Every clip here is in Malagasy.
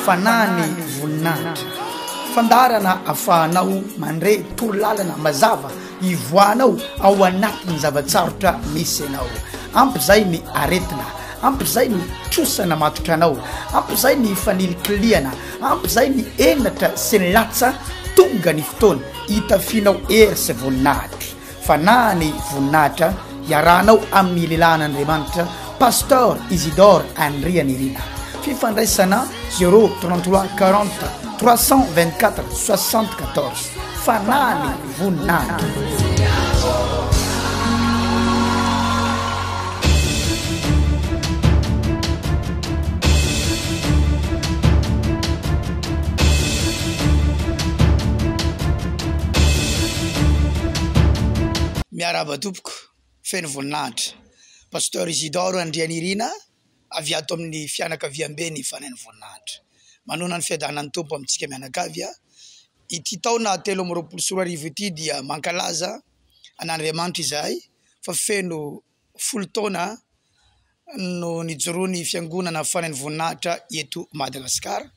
fanany voninahitra fandarana afahanao mandre torolalana mazava ivoanao ao anatin'ny zavatsarotra misy anao ampy zay ny aretina ampy zay ny trosana matotra anao ampy zay ny fanilikiliana ampy zay ny enatra sy ny latsa tonga ny fotoana hitafinao hery sy voninahitra fanany voninahitra iarahanao amin'ny lehilahin'Andriamanitra Pasteur Isidore Andrianirina fifandraisana 033 40 324 74 fanany voninahitra. Miaraba tompoko feno voninahitra Pasteur Isidore Andrianirina avy ato amin'ny fianakaviambe ny fanany voninahitra manona ny fiadanan'ny tompo amintsika mianakavy ity taona 2024 ity dia mankalaza an'Andriamanitra izahay fa feno 10 taona no nijoroany fiangonana fanany voninahitra eto Madagasikara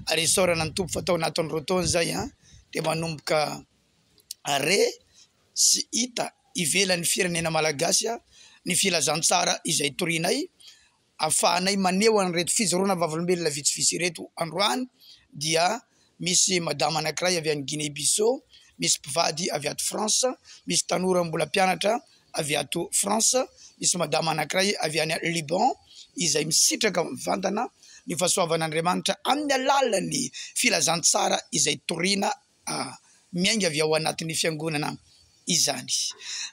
ary sorana ny tompo fatao anatin'ny rotaona zay dia manomboka are sy hita ivelan'ny firenena malagasy ny filazantsara izay torinay afahanay maneho an'ireto fijoroana vavolombelona vitsivitsy ireto androany dia misy madama anankiray avy any Guinée-Bissau, misy mpivady avy ato France, misy tanora mbola mpianatra avy ato France, misy madama anankiray avy any Liban izay misitraka mivantana ny fahasoavan'Andriamanitra amin'ny alalan'ny filazantsara izay torina miainga avy ao anatin'ny fiangonana izany.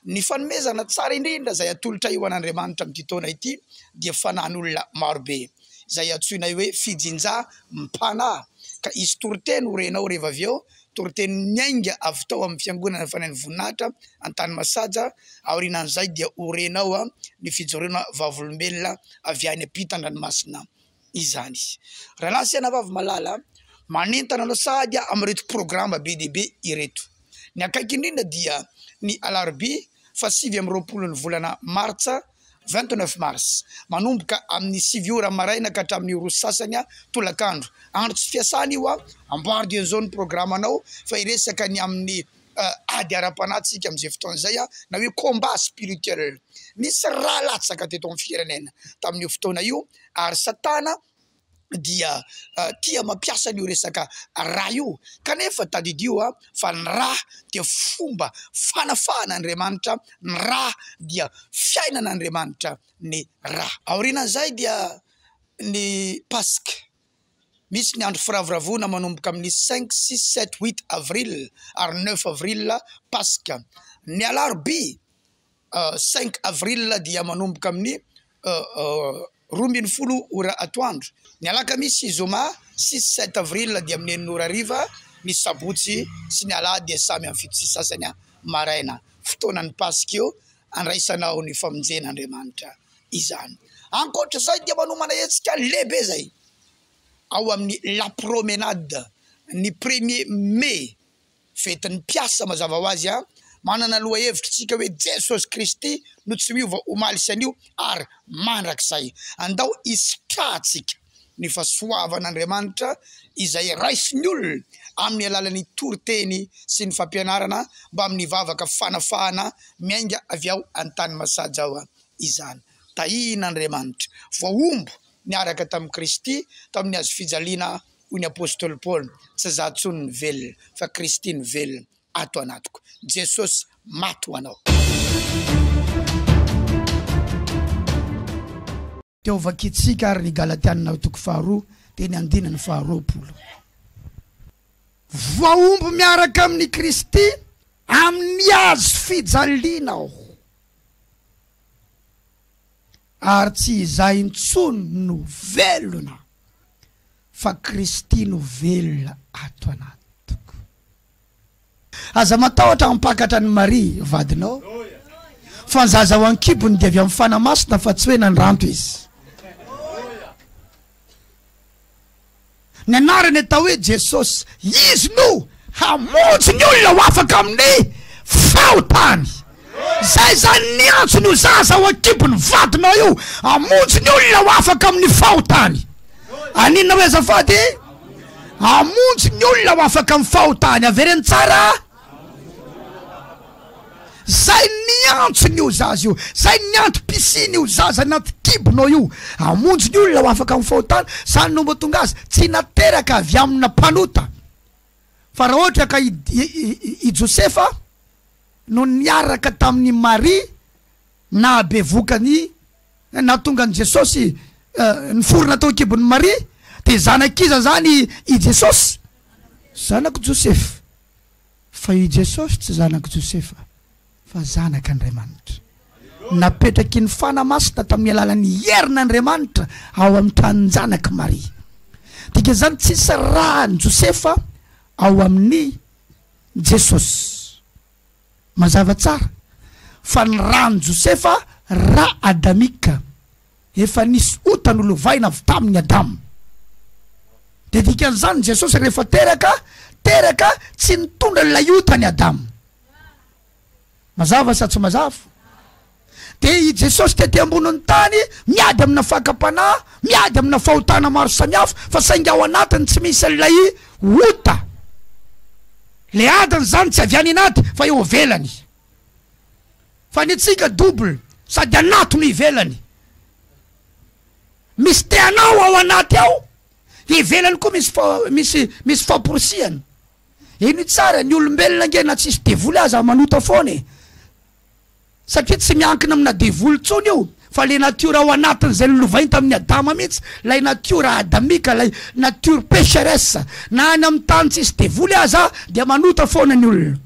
Ny fanomezana tsara indrindra zay atolotra io an'Andriamanitra amin'ity taona ity dia fanan'olona marobe zay atsoinay hoe fijinja mpana ka izy toriteny orenao rehefa avy eo toriteny miainga avy tao amin'ny fiangonana fanany voninahitra an-tany masaja aorinan'izay dia orenao ny fijoroana vavolombelona avy any ampitan-dranomasina izany. Rahalasy vavy malala manentana anao sady amin'ireto programa be dia be ireto. Ny akaiky indrindra dia ny alarobia fa 7 ny volana martsa 29 mars manomboka amin'ny 7 ora maraina ka hatramin'ny 2 sasany tolakandro andro tsy fiasana io amboary dia zao ny programanao fa iresaka ny amin'ny ady ara-panatsika amin'izay fotoana zay na hoe combat spirituel misy raha latsaka teto amin'ny firenena tamin'io fotoana io ary satana dia tia mampiasa an'io resaka raha io kanefa tadidio fa ny raha dia fomba fanafahan'Andriamanitra, ny raha dia fiainan'Andriamanitra ny raha. Aorinan'izay dia ny Pasika misy ny andro firaviravona manomboka amin'ny 5, 6, 7, 8 avril ary 9 avril Pasika. Ny alarobia 5 avril dia manomboka amin'ny 12 ora atoandro. Ny alakamisy zoma 6, 7 avril dia amin'ny 9 ora hariva, ny sabotsy sy ny alahady dia samy amin'ny 7 sasany maraina. Fotoanan'ny Pasika io andraisanao ny famonjen'Andriamanitra izany. Ankoatra zay dia manomana hetsika lehibe zay ao amin'ny la promenade ny 1er mai fetin'ny mpiasa mazava ho azy manana loha hevitra tsika hoe Jesosy Kristy no tsy miova omaly sy anio ary mandrakizay andao isitratsika ny fahasoavan'Andriamanitra izay raisin'ny olona amin'ny alalan'ny toriteny sy ny fampianarana mba amin'ny vavaka fanafahana miainga avy ao an-tany masaja ao izany. Tahin'Andriamanitra voaombo niaraka tamin'i Kristy tamin'ny azo fijaliana hoy ny apôstôly Paul tsy za tsony ny velona fa Kristy ny velona ato anatiko. Jesosy maty ho anao. Teo vakitsika ary ny Galatiana toko 2 teny andinany 20. Voaombo miaraka amin'ny Kristy amin'ny azo fijaliana ao. Ary tsy izay intsony no velona fa Kristy no velona ato anatiko. Aza matahotra ampakatra ny Maria vadinao fa ny zaza ho ankibony dia avy amin'ny fanamasina fa tsy hoe nandranto izy. Ny anarany atao hoe Jesosy izy no hamonjy ny olona ho afaka amin'ny fahotany. Zay zany ny antsony zaza ho ankibony vadinao io hamonjy ny olona ho afaka amin'ny fahotany. Anina hoe azafady Hamonjy ny olona ho afaka amin'ny fahotany avereny tsara. Zay niantso io zaza io, zay nianto pisiny io zaza anaty kibonao io. Hamonjy ny olona ho afaka amin'ny fahotany. Zany no mahatonga azy tsy nateraka avy amina mpanota. Fa raha ohatra ka i Josefa no niaraka tamin'ny Maria na bevokany na tonga ny Jesosy niforona tao kibon'ny Maria, de zanakiza zany i Jesosy, zanako Josefa. Fa i Jesosy tsy zanako Josefa, fa zanak'Andriamanitra. Napetraky ny fanamasina tamin'ny alalan'ny herin'Andriamanitra ao amin'ny tran'ny zanaka Maria. Dika zany tsisy raha ny Josefa ao amin'ny Jesosy. Mazava tsara fa ny raha ny Josefa raha adamika, efa nisy otany olovaina avy tamin'ny Adamo. De dikan'izany Jesosy rehefa teraka tsy nitondra ilay otany Adamo. Mazava sa tsy mazava? De i Jesosy tety ambonin'ny tany miady amina fakapanahy, miady amina fahotana maro samihafa, fa sainga ao anatiny tsy misy ilay ota. Le adany zany tsy avy any anaty fa eo velany. Fa ny tsika double, sady anaty no ivelany. Misy teanao ao anaty ao, ivelany koa misy famporisiany. Iny tsara ny olombelona ngena tsisy devoly aza manota foana e. Satria tsy miankina amina devoly tsony io, fa le natiora ao anatiny zay lovainy tamin'ny Adama mihitsy, lay natiora adamika, lay natiora pécheresse, na any amin'ny tany tsisy devoly aza dia manota foana ny olona.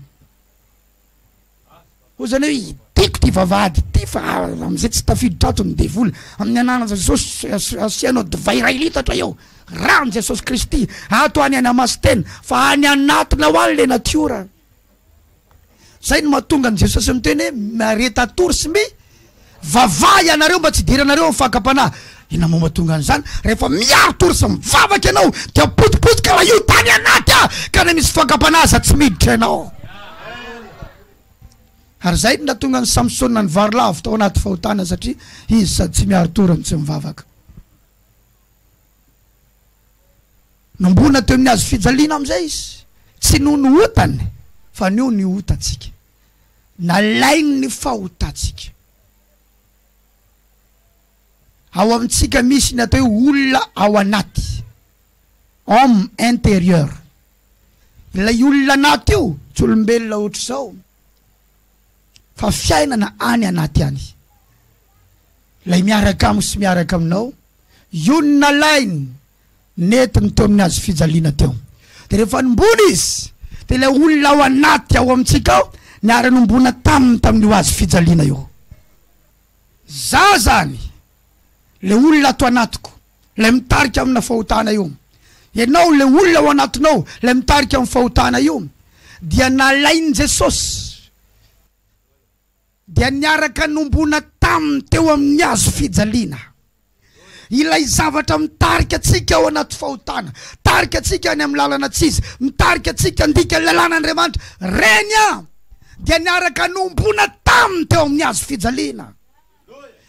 Ozany hoe tiako ty vavahady ty, fa amizay tsy tafiditra ato ny devoly. Amin'ny anana Jesosy asianao divay ray litatra eo, rano Jesosy Kristy, ato any anamasitena, fa any anatina ho any le natiora. Zay no mahatonga ny Jesosy miteny hoe mareta torsy mi vavay anareo mba tsy diranareo amin'ny fakapanahy. Ina mo mahatonga an'izany? Rehefa miaro torsy mivavaka ianao dia potipotika raha io tany anaty ka na misy fakapanahy za tsy miditra ianao. Ary zay no nahatonga ny Samsona ny varilavo tao anaty fahotana, satria izy sady tsy miaro torany tsy mivavaka. Nombona teo amin'ny azo fijaliana amizay izy, tsy noho ny otany fa nio ny otatsika, nalainy ny fahotatsika. Ao amintsika misy ny atao olona ao anaty, homme intérieur. Ilay olona anaty io tsy olombelona ohatry zao, fa fiainana any anaty any. Lay miaraka aminy sy miaraka aminao, io ny nalainy netiny teo amin'ny azo fijaliana teo. De rehefa nombona izy, de ilay olona ao anaty ao amintsika ao niara-nombona tamin'io azo fijaliana io. Za zany le olona ato anatiko, le mitarika amina fahotana io. Ianao le olona ao anatinao, le mitarika amin'ny fahotana io, dia nalainy Jesosy, dia niaraka nombona taminy teo amin'ny azo fijaliana. Ilay zavatra mitarika atsika ao anaty fahotana, tarika atsika any amin'ny lalana tsizy, mitarika atsika andika lalàn'Andriamanitra, reny dia niaraka nombona taminy teo amin'ny azo fijaliana.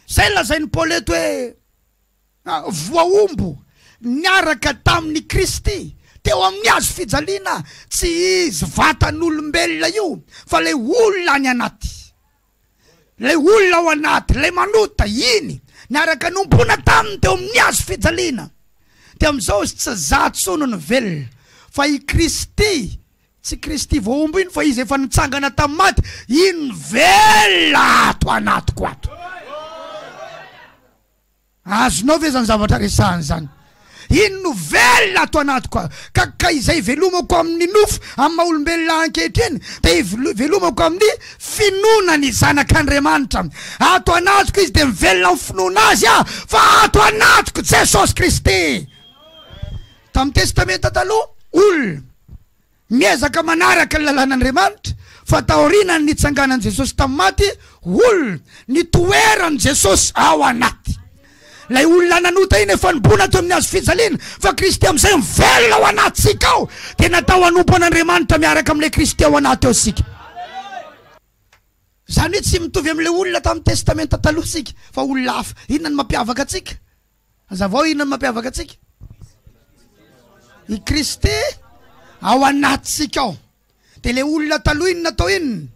Zay lazainy Paoly eto hoe voaombo niaraka tamin'ny Kristy teo amin'ny azo fijaliana. Tsy izy vatan'olombelona io, fa le olona any anaty, le olona ao anaty, le manota iny niaraka nombona taminy teo amin'ny azo fijaliana. De amizao izy tsy zatsono ny velona, fa i Kristy, tsy Kristy voaombo iny, fa izy efa nitsangana tamin'ny maty, iny velona ato anatiko ato. Azonao ve zany zavatra resahany zany? Iny no velona ato anatiko ka izay velomako amin'ny nofo amin'ny maha-olombelona ankehitriny, de velomako amin'ny finonany zanak'Andriamanitra. Ato anatiko izy de mivelona amin'ny finoana azy fa ato anatiko Jesosy Kristy. Tamin'ny testamenta taloha olona miezaka manaraka ny lalàn'Andriamanitra, fa taoriana ny nitsanganan Jesosy tamin'ny maty, olona nitoerany Jesosy ao anaty. Lay olona nanota iny efa nibona teo amin'ny azo fijaliana, fa Kristy amizay mivelona ao anatsika ao, de natao hanompo an'Andriamanitra miaraka am'le Kristy ao anaty ao sika. Zany hoe tsy mitovy am'le olona tamin'ny testamenta taloha sika, fa olona hafa. Inona ny mampiavaka atsika? Azavao inona ny mampiavaka atsika? I Kristy ao anatsika ao. De le olona taloha iny natao iny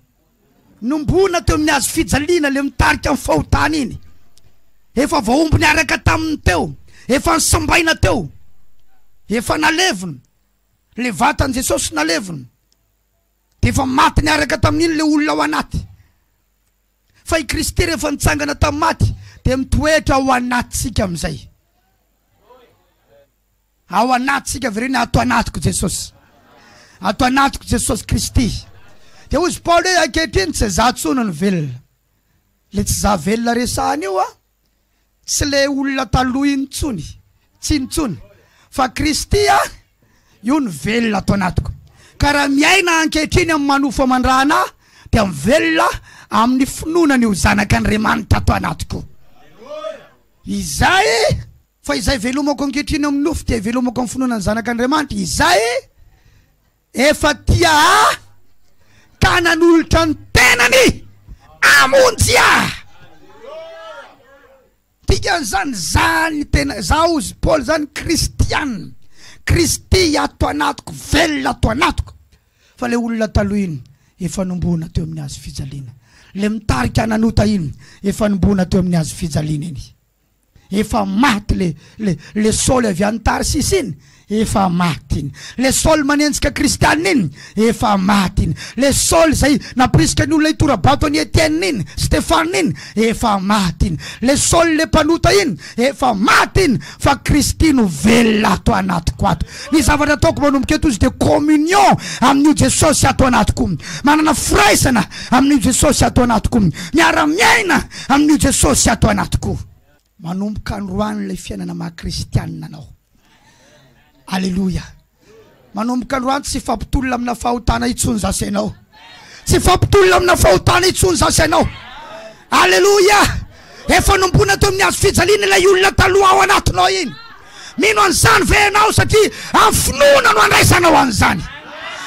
nombona teo amin'ny hazo fijaliana le mitarika amin'ny fahotana iny. Efa vaomby niaraka taminy teo, efa nisambaina teo, efa nalevina le vatan Jesosy nalevina. De efa maty niaraka tamin'iny le olona ao anaty. Fa I Kristy rehefa nitsangana tamin'ny maty de mitoetra ao anatsika amin'izay. Ao anatsika verina ato anatiko Jesosy. Ato anatiko Jesosy Kristy. De hozy Paoly hoe ankehitriny tsy za tsony ny velona. Le tsy za velona resahana io tsy le olona taloha iny tsony, tsy intsony, fa Kristy io ny velona ato anatiko. Ka raha miaina ankehitriny amin'ny manofa mandrahana de amin'ny velona amin'ny finoana io zanak'Andriamanitra ato anatiko. Izay fa izay velomako ankehitriny amin'ny nofo de velomako amin'ny finoana ny zanak'Andriamanitra. Izay efa tia ka nanolotra ny tenany amonjy tikan'izany zany tena zaho ozy Paoly zany kristiana. Kristy ato anatiko, velona ato anatiko. Fa le olona taloha iny efa nombona teo amin'ny hazo fijaliana. Le mitarika nanota iny efa nombona teo amin'ny hazo fijaliana iny. Efa maty le Saoly avy any Tarsisy iny, efa maty iny. Le Saoly manenjika kristiana iny, efa maty iny. Le Saoly zay naprisika ny olona itorabato any Etienne iny, Stéphane iny, efa maty iny. Le Saoly le mpanota iny, efa maty iny. Fa Kristy no velona ato anatiko ato. Ny zavatra ataoko manomboka eto izy de communion amin'io Jesosy ato anatiko. Manana firaisana amin'io Jesosy ato anatiko. Miara-miaina amin'io Jesosy ato anatiko. Manomboka androany le fiainana maha-kristianina anao. Alléluia. Manomboka androany tsy fampitolona amina fahotana itsony zasy ianao. Tsy fampitolona amina fahotana itsony zasy ianao. Alléluia. Efa nombona teo amin'ny hazo fijaliana ilay olona taloha ao anatinao iny. Mino an'izany ve ianao satria afinoana no andraisanao an'izany.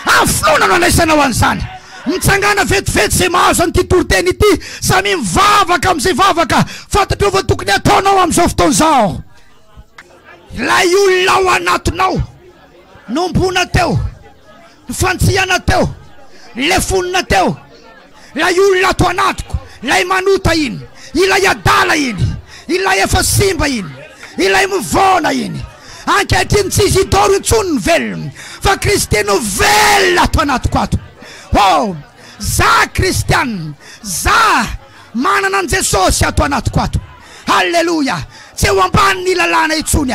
Afinoana no andraisanao an'izany. Mitsangana vetivety zay mahazo an'ity toriteny ity, samy mivavaka amin'izay vavaka. Fantatrao fa tokony ataonao amin'izao fotoan'izao. Ilay olona ao anatinao nombona teo, fantsihana teo, le fonina teo. Ilay olona ato anatiko, ilay manota iny, ilay adala iny, ilay efa simba iny, ilay mivona iny. Ankehitriny tsy Isidoro intsony ny velona, fa Kristy no velona ato anatiko ato. Oh, za kristiana, za manana an Jesosy ato anatiko ato. Halleluja. Tsy eo ambany ny lalàna itsony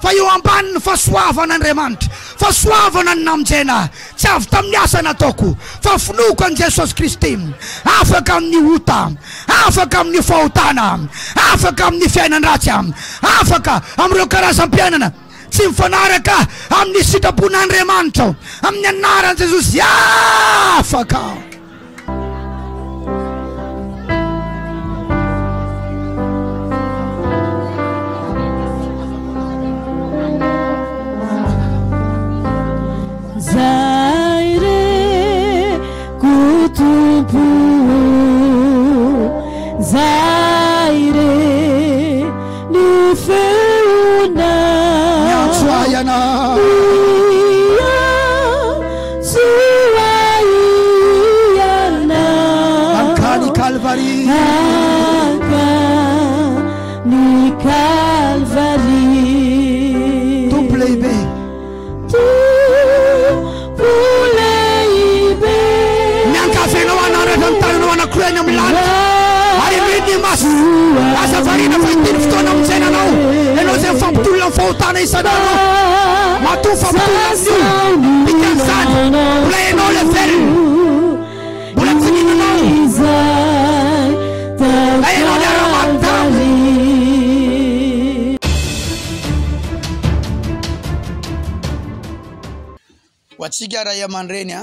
fa eo ambany ny fahasoavan'Andriamanitra, fahasoavana ny namonjena. Tsy avy tamin'ny asa nataoko, fa finoko an Jesosy Kristy. Afaka amin'ny ota, afaka amin'ny fahotana, afaka amin'ny fiainan-dratsy, afaka amin'ireo karazam-piainana tsy mifanaraka amin'ny sitrapon'Andriamanitra, amin'ny anaran'i Jesosy afaka. Zaire kutupu, Zaire ni feuna, Nyatsuayana Suayana, Ankani Calvary, Ankani Calvary, Tumbleibe. Krena milana ari rini mas asa farina faitini fotona amin'izay nanao ianao zay mifampitolona ny fahotana isan'andro matoa fampitolona amin'io dikan'izany mbola ianao le velona mbola tsy ninanao la ianao le ara-manotany. Ho antsika raha aman-dreny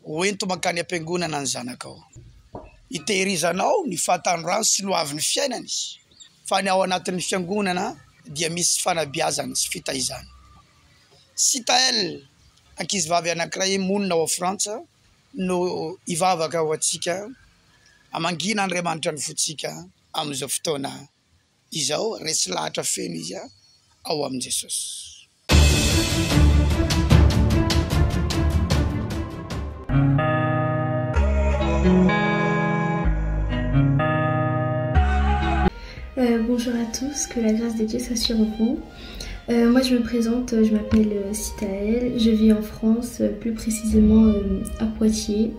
hoento makany am-piangonana ny zanakao. Itehirizanao ny fahatandroany sy loavin'ny fiainany, fa ny ao anatin'ny fiangonana dia misy fanabeazana sy fitaizana. Sitael, ankizivavy anankiray monina ao Frantsa no ivavaka ho antsika amangina Andriamanitra ny fotsika amin'izao fotoana izao, resy lahatra feno izy ao amin' Jesosy. Bonjour à tous, que la grâce de Dieu soit sur vous. Moi je me présente, je m'appelle Citaël, je vis en France, plus précisément à Poitiers.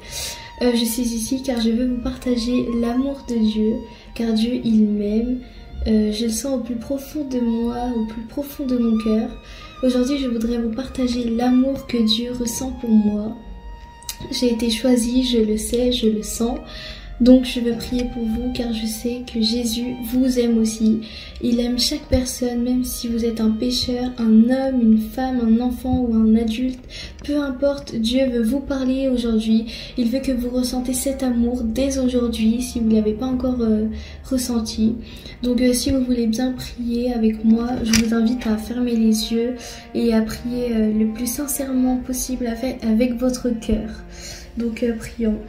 Je suis ici car je veux vous partager l'amour de Dieu, car Dieu il m'aime. Je le sens au plus profond de moi, au plus profond de mon cœur. Aujourd'hui je voudrais vous partager l'amour que Dieu ressent pour moi. J'ai été choisie, je le sais, je le sens. Donc je veux prier pour vous car je sais que Jésus vous aime aussi. Il aime chaque personne, même si vous êtes un pécheur, un homme, une femme, un enfant ou un adulte. Peu importe, Dieu veut vous parler aujourd'hui. Il veut que vous ressentez cet amour dès aujourd'hui si vous ne l'avez pas encore ressenti. Donc si vous voulez bien prier avec moi, je vous invite à fermer les yeux et à prier le plus sincèrement possible avec votre cœur. Donc prions.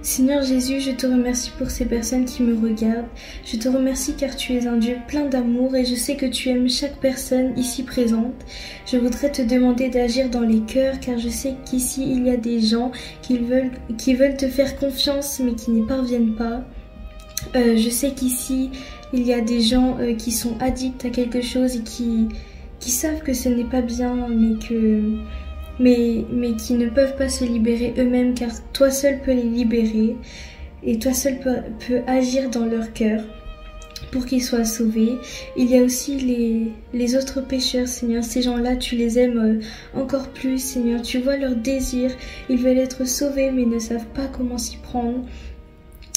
Seigneur Jésus, je te remercie pour ces personnes qui me regardent. Je te remercie car tu es un Dieu plein d'amour et je sais que tu aimes chaque personne ici présente. Je voudrais te demander d'agir dans les cœurs car je sais qu'ici il y a des gens qui veulent te faire confiance mais qui n'y parviennent pas. Je sais qu'ici il y a des gens qui sont addicts à quelque chose et qui savent que ce n'est pas bien mais qui ne peuvent pas se libérer eux-mêmes car toi seul peux les libérer et toi seul peux agir dans leur cœur pour qu'ils soient sauvés. Il y a aussi les autres pécheurs, Seigneur, ces gens-là tu les aimes encore plus, Seigneur, tu vois leurs désirs, ils veulent être sauvés mais ne savent pas comment s'y prendre.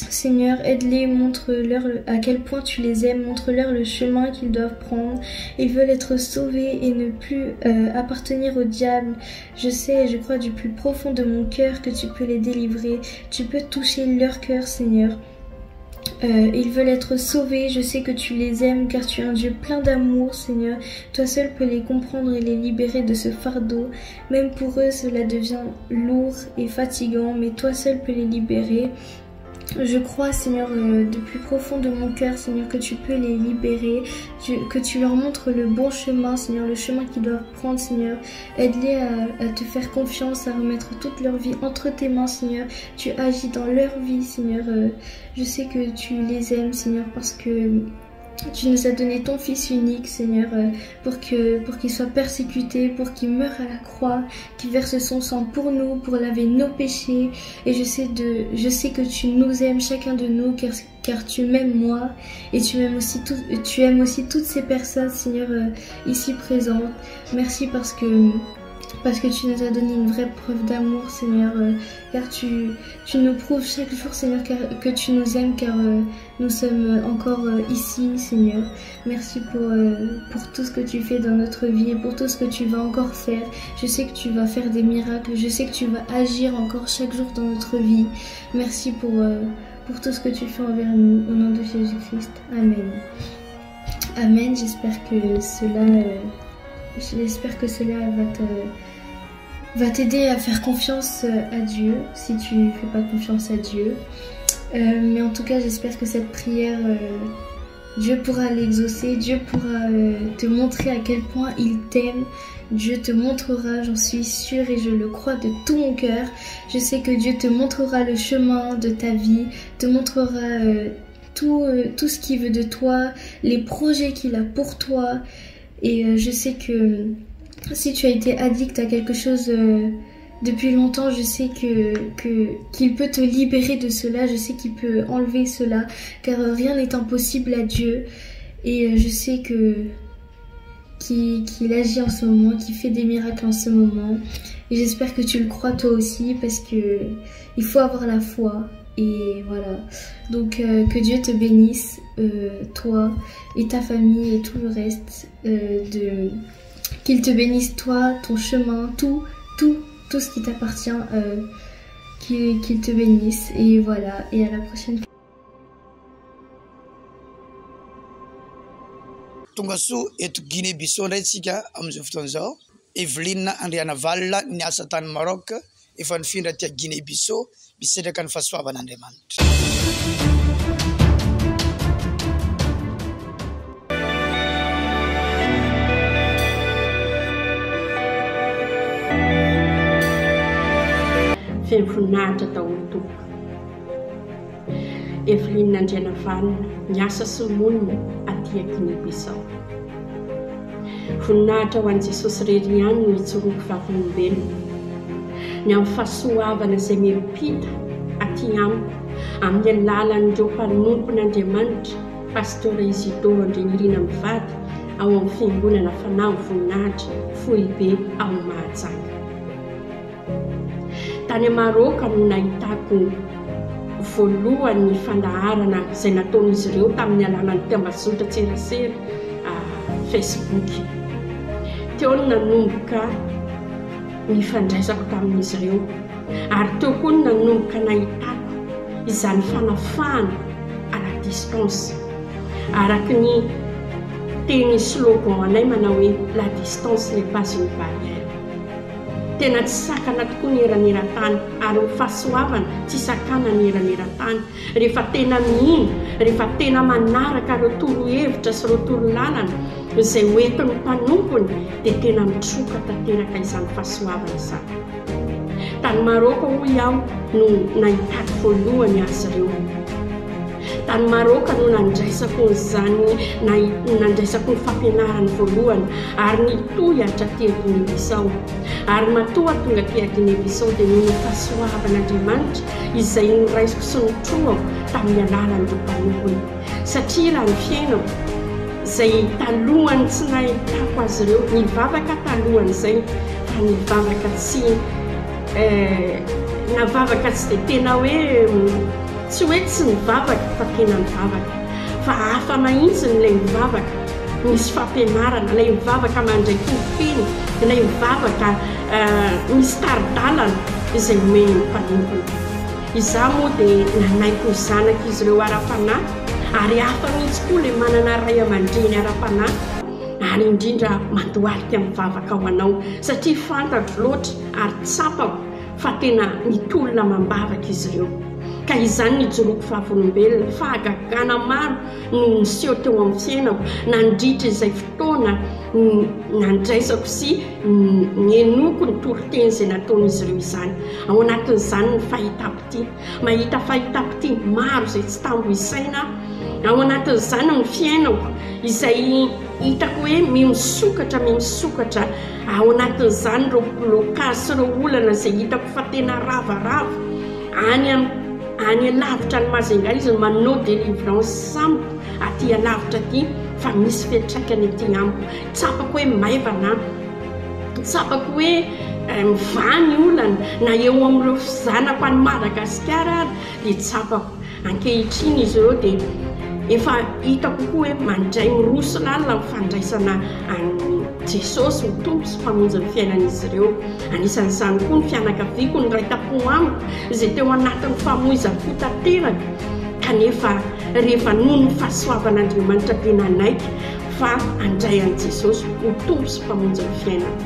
Seigneur, aide-les, montre-leur à quel point tu les aimes, montre-leur le chemin qu'ils doivent prendre. Ils veulent être sauvés et ne plus appartenir au diable. Je sais et je crois du plus profond de mon cœur que tu peux les délivrer. Tu peux toucher leur cœur, Seigneur. Ils veulent être sauvés, je sais que tu les aimes car tu es un Dieu plein d'amour, Seigneur. Toi seul peux les comprendre et les libérer de ce fardeau. Même pour eux, cela devient lourd et fatigant, mais toi seul peux les libérer. Je crois, Seigneur, du plus profond de mon cœur, Seigneur, que tu peux les libérer, que tu leur montres le bon chemin, Seigneur, le chemin qu'ils doivent prendre, Seigneur. Aide-les à te faire confiance, à remettre toute leur vie entre tes mains, Seigneur. Tu agis dans leur vie, Seigneur. Je sais que tu les aimes, Seigneur, parce que tu nous as donné ton Fils unique, Seigneur, pour qu'il soit persécuté, pour qu'il meure à la croix, qu'il verse son sang pour nous, pour laver nos péchés. Et je sais que tu nous aimes, chacun de nous, car tu m'aimes moi. Et tu aimes aussi toutes ces personnes, Seigneur, ici présentes. Merci parce que tu nous as donné une vraie preuve d'amour, Seigneur, car tu nous prouves chaque jour, Seigneur, que tu nous aimes, car nous sommes encore ici, Seigneur. Merci pour tout ce que tu fais dans notre vie et pour tout ce que tu vas encore faire. Je sais que tu vas faire des miracles, je sais que tu vas agir encore chaque jour dans notre vie. Merci pour tout ce que tu fais envers nous, au nom de Jésus-Christ. Amen. Amen, j'espère que cela va t'aider à faire confiance à Dieu, si tu ne fais pas confiance à Dieu. Mais en tout cas, j'espère que cette prière, Dieu pourra l'exaucer, Dieu pourra te montrer à quel point il t'aime. Dieu te montrera, j'en suis sûre et je le crois de tout mon cœur. Je sais que Dieu te montrera le chemin de ta vie, te montrera tout ce qu'il veut de toi, les projets qu'il a pour toi. Et je sais que si tu as été addict à quelque chose depuis longtemps, je sais qu'il peut te libérer de cela, je sais qu'il peut enlever cela, car rien n'est impossible à Dieu. Et je sais qu'il agit en ce moment, qu'il fait des miracles en ce moment. Et j'espère que tu le crois toi aussi, parce que il faut avoir la foi. Et voilà, donc que Dieu te bénisse, toi et ta famille et tout le reste, qu'il te bénisse toi, ton chemin, tout ce qui t'appartient, qu'il te bénisse. Et voilà, et à la prochaine. Tonga so eto Guinée Bissau ndray tsika amizao fotoana zao. Eveline Andriana Valina niasa tany Maroc, efa nifindra tia Guinée Bissau, misetraka ny fahasoavan'Andriamanitra. Fianfonatra tao ny tompo. Evelyn Andrianavalona miasa sy monina aty Guinée-Bissau. Voninahitra ho an'i Jesosy rery ihany no hitsoroko vavolombelona. Ny amin'ny fahasoavana izay miropita aty amiko amin'ny alalan'ireo mpanompon'Andriamanitra Pasteur Isidore Andrenirina Mivady ao amin'ny fiangonana Fanao Voninahitra Fohibe ao Mahajanga. Tany Maroka no nahitako voalohany fandaharana izay nataon'izy ireo tamin'ny alalan'ny tambazotra tserasera Facebook. Teo no nanomboka mifandraisako tamin'izy ireo, ary teo koa no nanomboka nahitako izany fanafahana à la distance. Araky ny teny slogan anay manao hoe la distance n'est pas une barrière. Tena tsy sakana tokoa ny eran'eran-tany, ary ny fahasoavana tsy sakana ny eran'eran-tany. Rehefa tena mihina, rehefa tena manaraka ireo torohevitra sy ireo torolalana izay hoentin'ny mpanompony, dia tena mitroka tanteraka izany fahasoavana izany. Tany Maroka hoy aho no nahitako voalohany azy ireo. Tany Maroka no nandraisako izany, nandraisako ny fampianarany voalohany, ary nitohy atraty Guinée-Bissau. Ary matoa tonga aty Guinée-Bissau dia noho ny fahasoavan'Andriamanitra izay noraisiko sy nitroako tamin'ny alalan'ireo mpanompony. Satria raha ny fiainako izay talohany tsy nahitako azy ireo, nivavaka talohany izay, fa nivavaka tsy navavaka tsy dia tena hoe tsy hoe tsy nivavaka fa tena nivavaka, fa hafa mahitsy ilay nivavaka. Misy fampianarana, ilay mivavaka mandray tompiny, ilay mivavaka misy taridalana izay omeny mpanompony. Izaho moa dia nanaiko zanaka izy ireo ara-panahy, ary hafa mihitsy koa ilay manana ray aman-dreny ara-panahy, ary indrindra mandohalika mivavaka ho anao, satria fantako loatra ary tsapako fa tena mitolona mambavaka izy ireo. Ka izany nijoroko vavolombelona, fahagagana maro no niseho teo amin'ny fiainako, nandritra izay fotoana nandraisako sy nienoko ny toriteny izay nataon'izy ireo izany. Ao anatin'izany ny fahitapity, mahita fahitapity maro izay tsy tambo isaina. Ao anatin'izany ny fiainako izay hitako hoe misokatra. Ao anatin'izany ireo blocage sy ireo olana izay hitako fa tena ravarava. Any alavitra ny Majunga izy manao délivrance sambo aty alavitra aty, fa misy fiantraikany aty amiko. Tsapako hoe maivana, tsapako hoe mivany olana na eo amin'ireo zanako any Madagasikara, dia tsapako ankehitriny izy ireo dia efa hitako koa hoe mandray miroso lalina mifandraisana Jesosy ny tompo sy mpamonjy ny fiainan'izy ireo. Anisan'izany koa ny fianakaviako ny ray tapo amiko izay teo anatin'ny famoizam-po tanteraka, kanefa rehefa noho ny fahasoavan'Andriamanitra dia nanaiky fa handray an'i Jesosy ho tompo sy mpamonjy ny fiainana.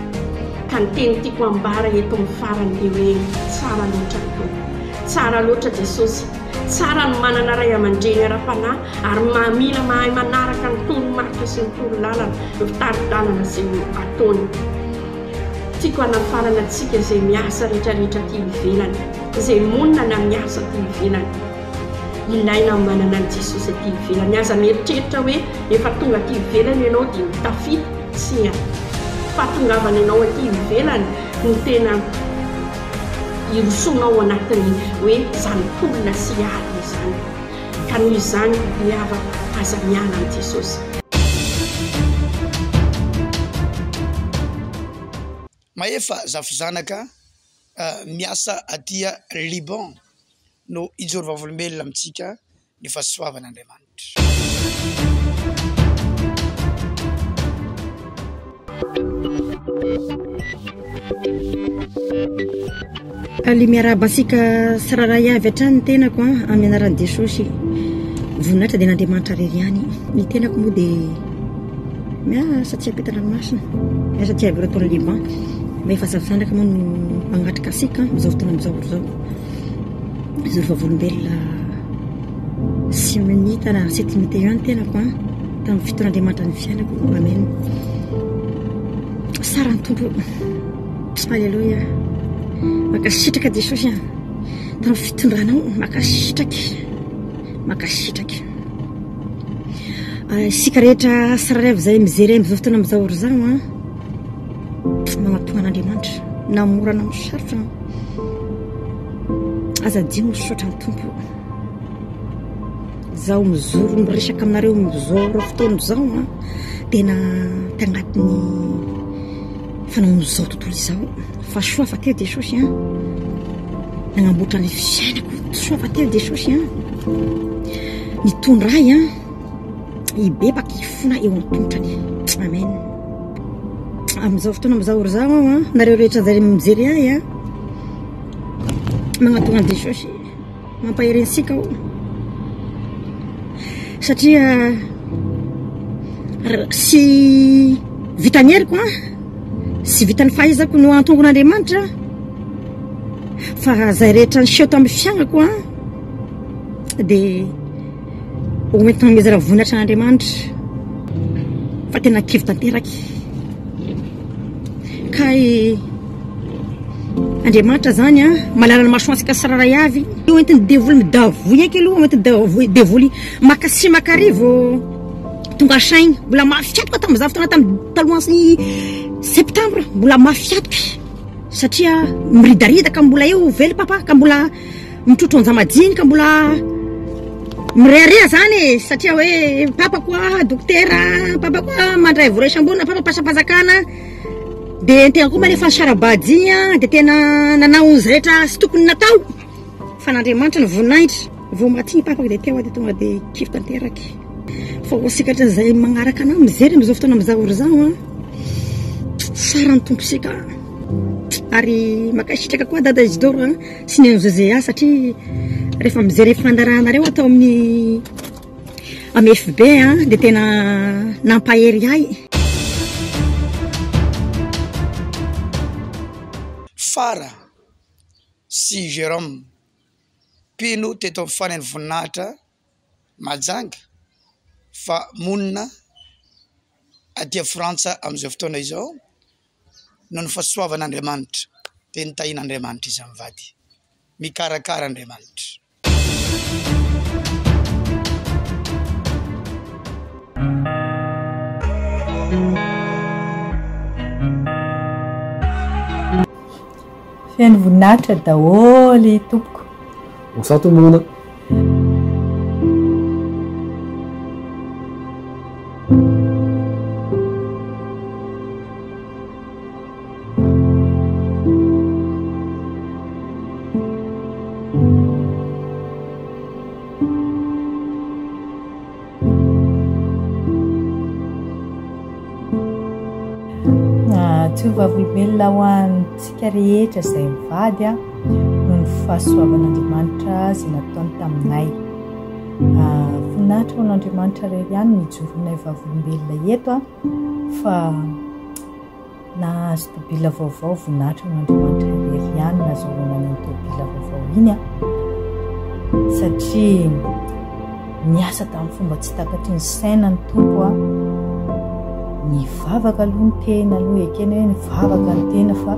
Ka ny teny tiako ambara eto amin'ny farany dia hoe tsara loatra ny tompo, tsara loatra Jesosy, tsara ny manana ray aman-dreny ara-panahy, ary mamila mahay manaraka ny toromarika sy ny torolalana, ny fitaridalana izay ataony. Tiako hanafarana antsika izay miasa rehetrarehetra ty ivelany, izay monina na miasa ty ivelany. Ilaina manana an'i Jesosy ty ivelany. Aza mieritreritra hoe efa tonga ty ivelany ianao dia mitafita, tsy fahatongavana ianao aty ivelany no tena irosonao anatin'ny hoe zanopolona sy ady izany. Ka noho izany miavaka aza miana an'i Jesosy. Maefa zafizanaka miasa atia Liban no ijoro vavolombelona amintsika ny fahasoavan'Andriamanitra. Ali miaraba asika sararay avy hatrany ny tenako amin'ny anaran'i Jesosy. Voninahitra dia n'Andriamanitra rery ihany. Ny tenako moa dia miasa tsy apita ranomasina, miasa tsy avy ataon'ny Liban. Maefa zafizanaka moa no magnatrika asika izao fotoana amin'izao zao. Ijoro vavolombelona 6 minutes na 7 minutes eo ny tenako tamin'ny fotoan'Andriamanitra ny fiainako. Amen. Sara ny tompo. Halleluia. Makasitraka Jesosy tamin'ny fitondranao, makasitraka makasitraky sika rehetra sararaivo zay mijery am'izao fotoana am'izao ry zao a magnatogna an'Andriamanitra na mora na misarotra aza dimo misaotra ny tompo zao mizoro miresaka aminareo mizao reo fotoana zao a tena tangatiny fanaony zao tontolo izao fa soa fa teo Jesosy a nagnamboatra ny fiainako soa fa teo Jesosy a nitondray a ibebaky ifona eo amin'ny tongotrany amen am'izao fotoana am'izao ry zao a nareo rehetra zay mijery ahy a magnatogna any Jesosy mampaherensika ao satria sy vitany heriko a sy vitany fahaizako no antongon'Andriamanitra fa zay rehetra niseho tamin'ny fiainako a dia omentina mezara voninahitra an'Andriamanitra fa tena kivy tanteraky ka Andriamanitra zany a mahalala ny masoantsika sararay avy oentiny devoly midavoy eky aloha oentiny devoly makasy makarivo tonga saigny mbola mafiatoka tamin'izao fotoana tamin'ny talohan'ny septembre mbola mafiatoka satria miridaridaka mbola eo vely papa ka mbola mitrotro anjamadinika mbola mirearea zany satria hoe papa koa dokotera papa koa mandray voresam-bona papa pasapazakana dia tena koa manefa ny sarabady dia tena nanao izy rehetra sy tokony natao fa n'Andriamanitra ny voninahitra vao maty ny papako dia teo dia tonga dia kivy tanteraky fa hosikatra zay magnaraka anao mijery am'izao fotoana am'izao ry zao a sara ny tomposika ary makasitraka koa dada Isidore sy ny Josea satria rehefa mijery fandarahanareo atao amin'ny FB dia tena nampahery ahy Fara sy Jérôme Pino teto amin'ny fanany voninahitra majanga fa monina aty Frantsa am'izao fotoana izao no ny fahasoavan'Andriamanitra dia nitahian'Andriamanitra izy mivady mikarakara Andriamanitra Fiain'ny voninahitra daholo tompoko. Bonsoir tout le monde. Tovavolombelona ho antsika rehetra izay mivady no ny fahasoavan'Andriamanitra izay nataony taminay. Voninahitra ho an'Andriamanitra irery ihany mijorona vavolombelona eto fa nahazo tobila vaovao voninahitra ho an'Andriamanitra irery ihany nazorona ny tobila vaovao iny satria niasa tamin'ny fomba tsy takatry ny saina ny tompo nivavaka aloha ny tena aloha ekeny hoe nivavaka ny tena fa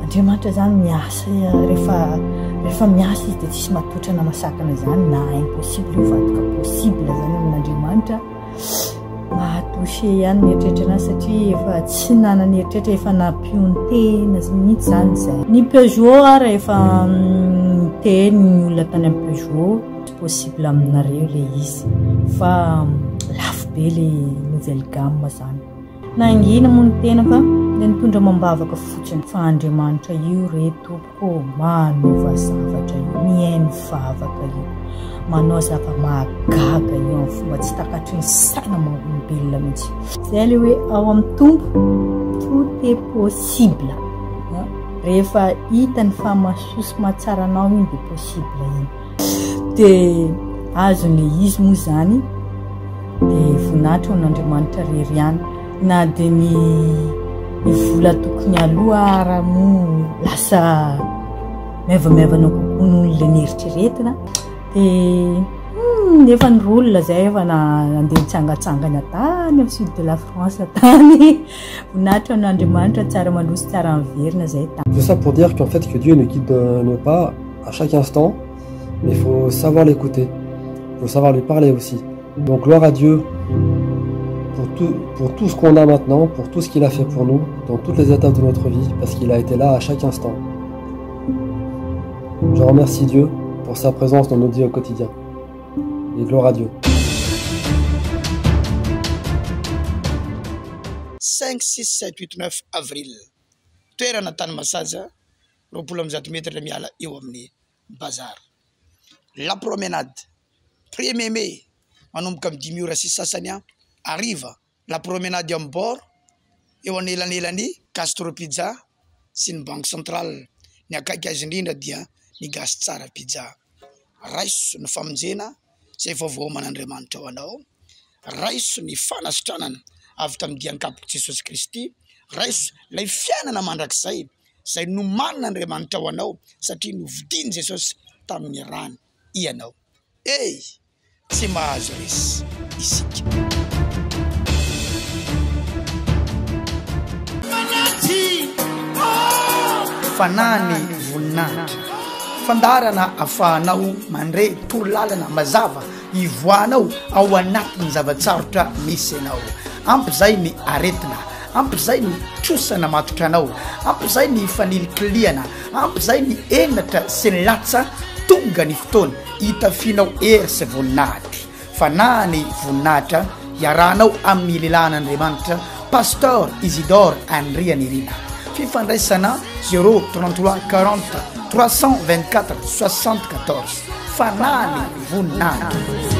Andriamanitra zany miasa rehefa miasa izy dia tsisy matotrana masakana zany na impossible io vatika possible zany amin'Andriamanitra mahatoshe ihany mieritreritra anazy satria efa tsy nanany eritreritra efa nampio ny tena mihitsy zany zay ny Peugeot ara efa teny ny olona tany amin'ny Peugeot tsy possible aminareo le izy fa lafo be le nouvelle gamme zany nangina moa ny tena fa dia nitondra mambavaka fotsiny fa Andriamanitra io re tompoko manova zavatra io mihaino vavaka io manao zava-mahagaga io amin'ny fomba tsy takatry ny saina maolombelona mihitsy zay le hoe ao amin'ny tompo tout est possible rehefa hita ny fahamasoa mahatsara anao iny dia possible iny dia azon'le izy moa zany dia voninahitra ho an'Andriamanitra rery ihany na dia ny vola tokony aloha ara moa lasa maivamaivana kokoa noho le nieritreretina dia nefa ny olona zay efa nandeha nitsangatsangana tany amin'ny sud de la France tany voninahitra ho an'Andriamanitra tsara mandroso tsara miverina zay tany. C'est ça pour dire qu'en fait que Dieu ne quitte pas à chaque instant mais il faut savoir l'écouter. Il faut savoir lui parler aussi. Donc gloire à Dieu pour tout ce qu'on a maintenant, pour tout ce qu'il a fait pour nous, dans toutes les étapes de notre vie, parce qu'il a été là à chaque instant. Je remercie Dieu pour sa présence dans nos vies au quotidien. Et gloire à Dieu. 5, 6, 7, 8, 9 avril. Toerana tany masaza, roapolo amby zato metatra miala eo amin'ny bazar. La promenade, 1er mai, manomboka amin'ny 10 ora sisa sasany ariva. La promenade amin'ny bord, eo anelanelany Castro Pizza sy ny Banque Centrale. Ny akaiky azy indrindra dia ny Gasy Tsara Pizza. Raiso ny famonjena izay vaovao man'Andriamanitra ho anao. Raiso ny fanasitranana avy tamin'ny dian-kapoko Jesosy Kristy. Raiso lay fiainana mandrakizay izay nomanin'Andriamanitra ho anao satria novidiany Jesosy tamin'ny rany ianao. Tsy mahazo resy isika. Fanany voninahitra, fandarana afahanao mandray torolalana mazava ivoanao ao anatin'ny zavatsarotra misy anao. Ampy zay ny aretina, ampy zay ny trosana matotra anao, ampy zay ny fanilikiliana, ampy zay ny enatra sy ny latsa tonga ny fotoana hitafianao hery sy voninahitra. Fanany voninahitra iarahanao amin'ny lelan'Andriamanitra Pasteur Isidore Andria Nirina. Fifandraisana 033 40 324 74. Fanany voninahitra.